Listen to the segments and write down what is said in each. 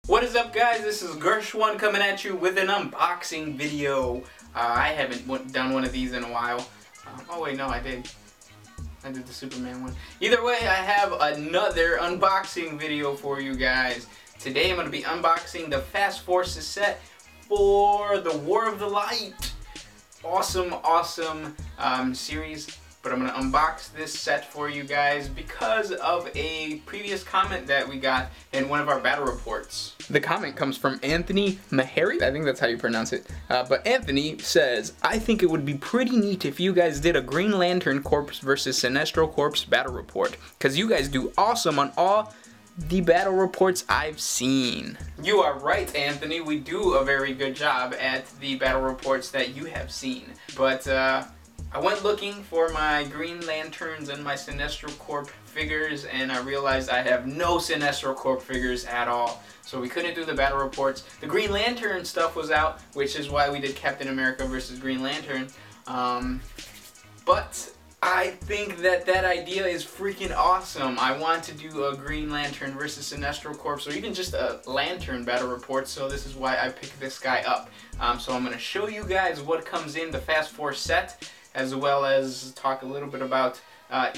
What is up, guys? This is Gursh One coming at you with an unboxing video. I haven't done one of these in a while. Oh wait, no, I did. I did the Superman one. Either way, I have another unboxing video for you guys. Today I'm going to be unboxing the Fast Forces set for the War of the Light. Awesome series. But I'm going to unbox this set for you guys because of a previous comment that we got in one of our battle reports. The comment comes from Anthony Mahari, I think that's how you pronounce it. But Anthony says, I think it would be pretty neat if you guys did a Green Lantern Corps versus Sinestro Corps battle report. Because you guys do awesome on all the battle reports I've seen. You are right, Anthony. We do a very good job at the battle reports that you have seen. But I went looking for my Green Lanterns and my Sinestro Corp figures, and I realized I have no Sinestro Corp figures at all. So we couldn't do the battle reports. The Green Lantern stuff was out, which is why we did Captain America versus Green Lantern. But I think that idea is freaking awesome. I want to do a Green Lantern versus Sinestro Corps, or even just a Lantern battle report, so this is why I picked this guy up. So I'm going to show you guys what comes in the Fast Force set, as well as talk a little bit about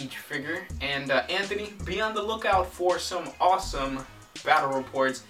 each figure. And Anthony, be on the lookout for some awesome battle reports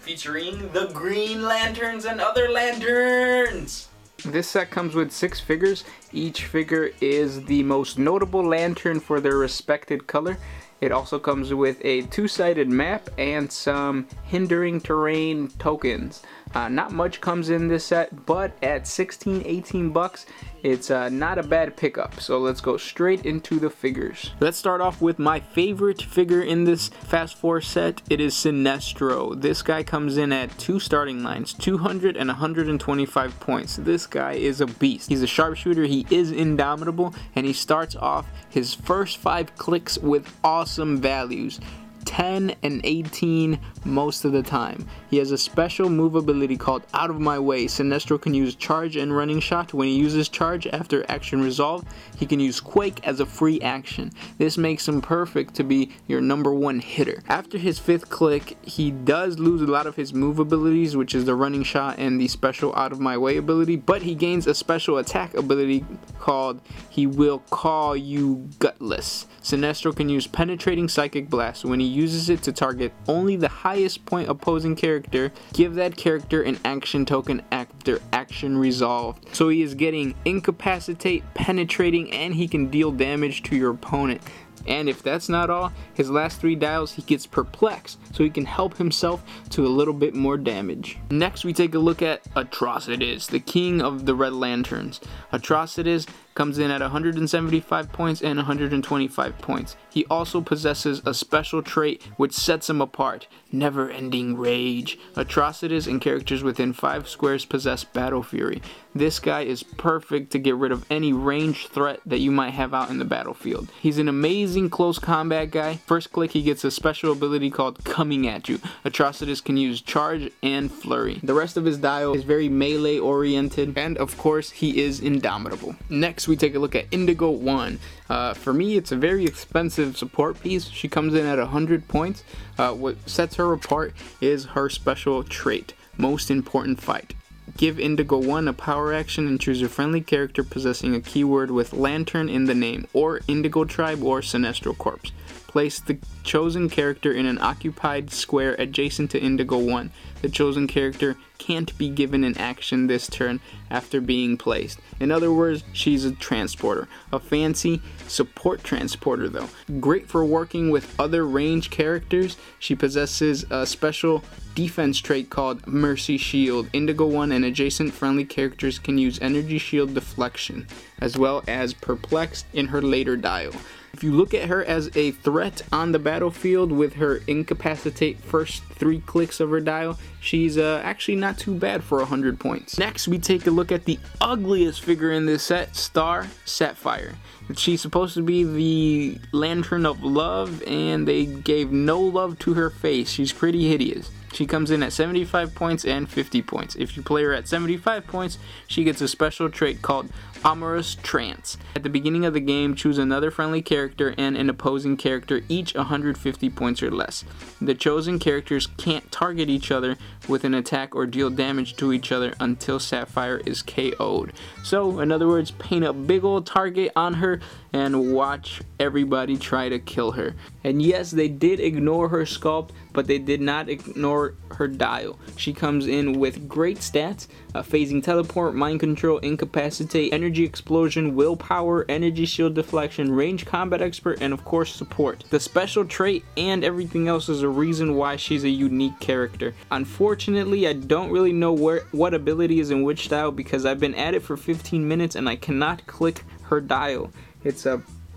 featuring the Green Lanterns and other lanterns. This set comes with 6 figures. Each figure is the most notable lantern for their respected color. It also comes with a 2-sided map and some hindering terrain tokens. Not much comes in this set, but at 18 bucks, it's not a bad pickup. So let's go straight into the figures. Let's start off with my favorite figure in this Fast Force set. It is Sinestro. This guy comes in at 2 starting lines, 200 and 125 points. This guy is a beast. He's a sharpshooter, he is indomitable, and he starts off his first 5 clicks with awesome values. 10 and 18 most of the time. He has a special move ability called Out of My Way. Sinestro can use Charge and Running Shot. When he uses Charge after action resolved, he can use Quake as a free action. This makes him perfect to be your #1 hitter. After his 5th click, he does lose a lot of his move abilities, which is the Running Shot and the special Out of My Way ability, but he gains a special attack ability called He Will Call You Gutless. Sinestro can use Penetrating Psychic Blast. When he uses it to target only the highest point opposing character, give that character an action token after action resolved. So he is getting Incapacitate, Penetrating, and he can deal damage to your opponent. And if that's not all, his last 3 dials he gets Perplex, so he can help himself to a little bit more damage. Next we take a look at Atrocitus, the king of the Red Lanterns. Atrocitus comes in at 175 points and 125 points. He also possesses a special trait which sets him apart, Never-Ending Rage. Atrocitus and characters within 5 squares possess Battle Fury. This guy is perfect to get rid of any ranged threat that you might have out in the battlefield. He's an amazing close combat guy. First click he gets a special ability called Coming At You. Atrocitus can use Charge and Flurry. The rest of his dial is very melee oriented, and of course he is indomitable. Next we take a look at Indigo One. For me, it's a very expensive support piece. She comes in at 100 points. What sets her apart is her special trait, Most Important Fight. Give Indigo One a power action and choose a friendly character possessing a keyword with Lantern in the name, or Indigo Tribe or Sinestro Corps. Place the chosen character in an occupied square adjacent to Indigo One. The chosen character can't be given an action this turn after being placed. In other words, she's a transporter. A fancy support transporter though. Great for working with other ranged characters. She possesses a special defense trait called Mercy Shield. Indigo One and adjacent friendly characters can use Energy Shield Deflection, as well as Perplexed in her later dial. If you look at her as a threat on the battlefield with her Incapacitate first 3 clicks of her dial, she's actually not too bad for 100 points. Next we take a look at the ugliest figure in this set, Star Sapphire. She's supposed to be the Lantern of Love, and they gave no love to her face. She's pretty hideous. She comes in at 75 points and 50 points. If you play her at 75 points, she gets a special trait called Amorous Trance. At the beginning of the game, choose another friendly character and an opposing character, each 150 points or less. The chosen characters can't target each other with an attack or deal damage to each other until Sapphire is KO'd. So, in other words, paint a big old target on her and watch everybody try to kill her. And yes, they did ignore her sculpt, but they did not ignore her dial. She comes in with great stats: phasing teleport, mind control, incapacitate, energy explosion, willpower, energy shield deflection, range combat expert, and of course support. The special trait and everything else is a reason why she's a unique character. Unfortunately, I don't really know what ability is in which dial because I've been at it for 15 minutes and I cannot click her dial. It's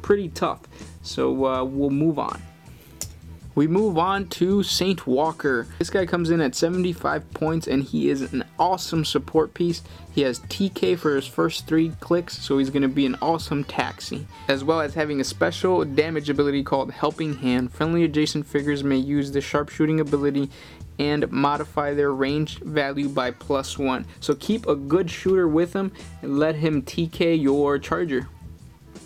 pretty tough, so we'll move on. We move on to Saint Walker. This guy comes in at 75 points and he is an awesome support piece. He has TK for his first 3 clicks, so he's going to be an awesome taxi. As well as having a special damage ability called Helping Hand. Friendly adjacent figures may use the sharpshooting ability and modify their range value by +1. So keep a good shooter with him and let him TK your charger.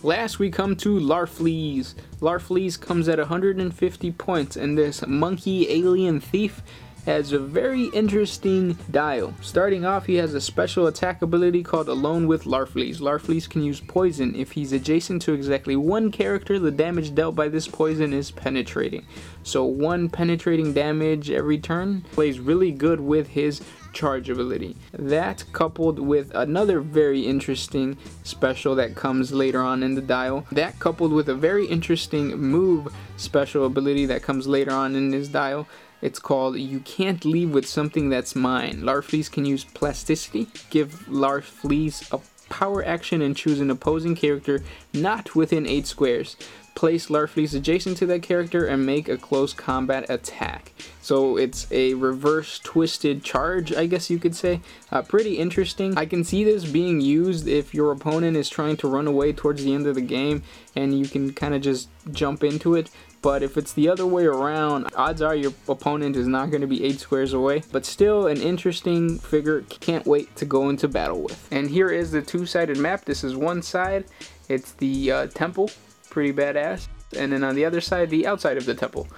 Last we come to Larfleeze. Larfleeze comes at 150 points and this monkey alien thief has a very interesting dial. Starting off, he has a special attack ability called Alone with Larfleeze. Larfleeze can use poison. If he's adjacent to exactly one character, the damage dealt by this poison is penetrating. So 1 penetrating damage every turn. Plays really good with his charge ability. That coupled with another very interesting special that comes later on in the dial. That coupled with a very interesting move special ability that comes later on in his dial. It's called You Can't Leave With Something That's Mine. Larfleeze can use Plasticity. Give Larfleeze a power action and choose an opposing character not within 8 squares. Place Larfleeze adjacent to that character and make a close combat attack. So it's a reverse twisted charge, I guess you could say. Pretty interesting. I can see this being used if your opponent is trying to run away towards the end of the game and you can kind of just jump into it. But if it's the other way around, odds are your opponent is not going to be 8 squares away. But still an interesting figure. Can't wait to go into battle with. And here is the 2-sided map. This is one side. It's the temple. Pretty badass. And then on the other side, the outside of the temple.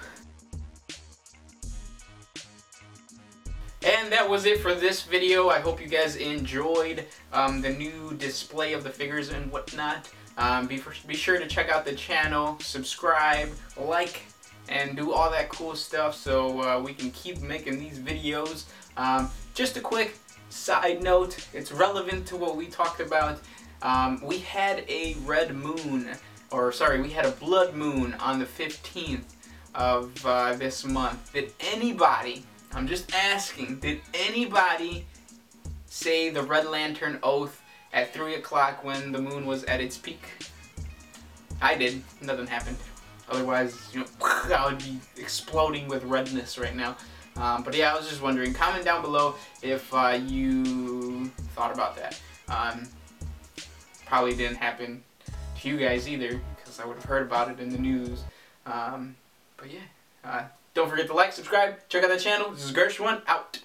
And that was it for this video. I hope you guys enjoyed the new display of the figures and whatnot. Be sure to check out the channel, subscribe, like, and do all that cool stuff so we can keep making these videos. Just a quick side note, it's relevant to what we talked about. We had a red moon, or sorry, we had a blood moon on the 15th of this month. Did anybody, I'm just asking, did anybody say the Red Lantern Oath at 3 o'clock when the moon was at its peak? I did. Nothing happened. Otherwise, you know, I would be exploding with redness right now. But yeah, I was just wondering. Comment down below if you thought about that. Probably didn't happen to you guys either, because I would have heard about it in the news. But yeah, don't forget to like, subscribe, check out the channel. This is Gursh One, out.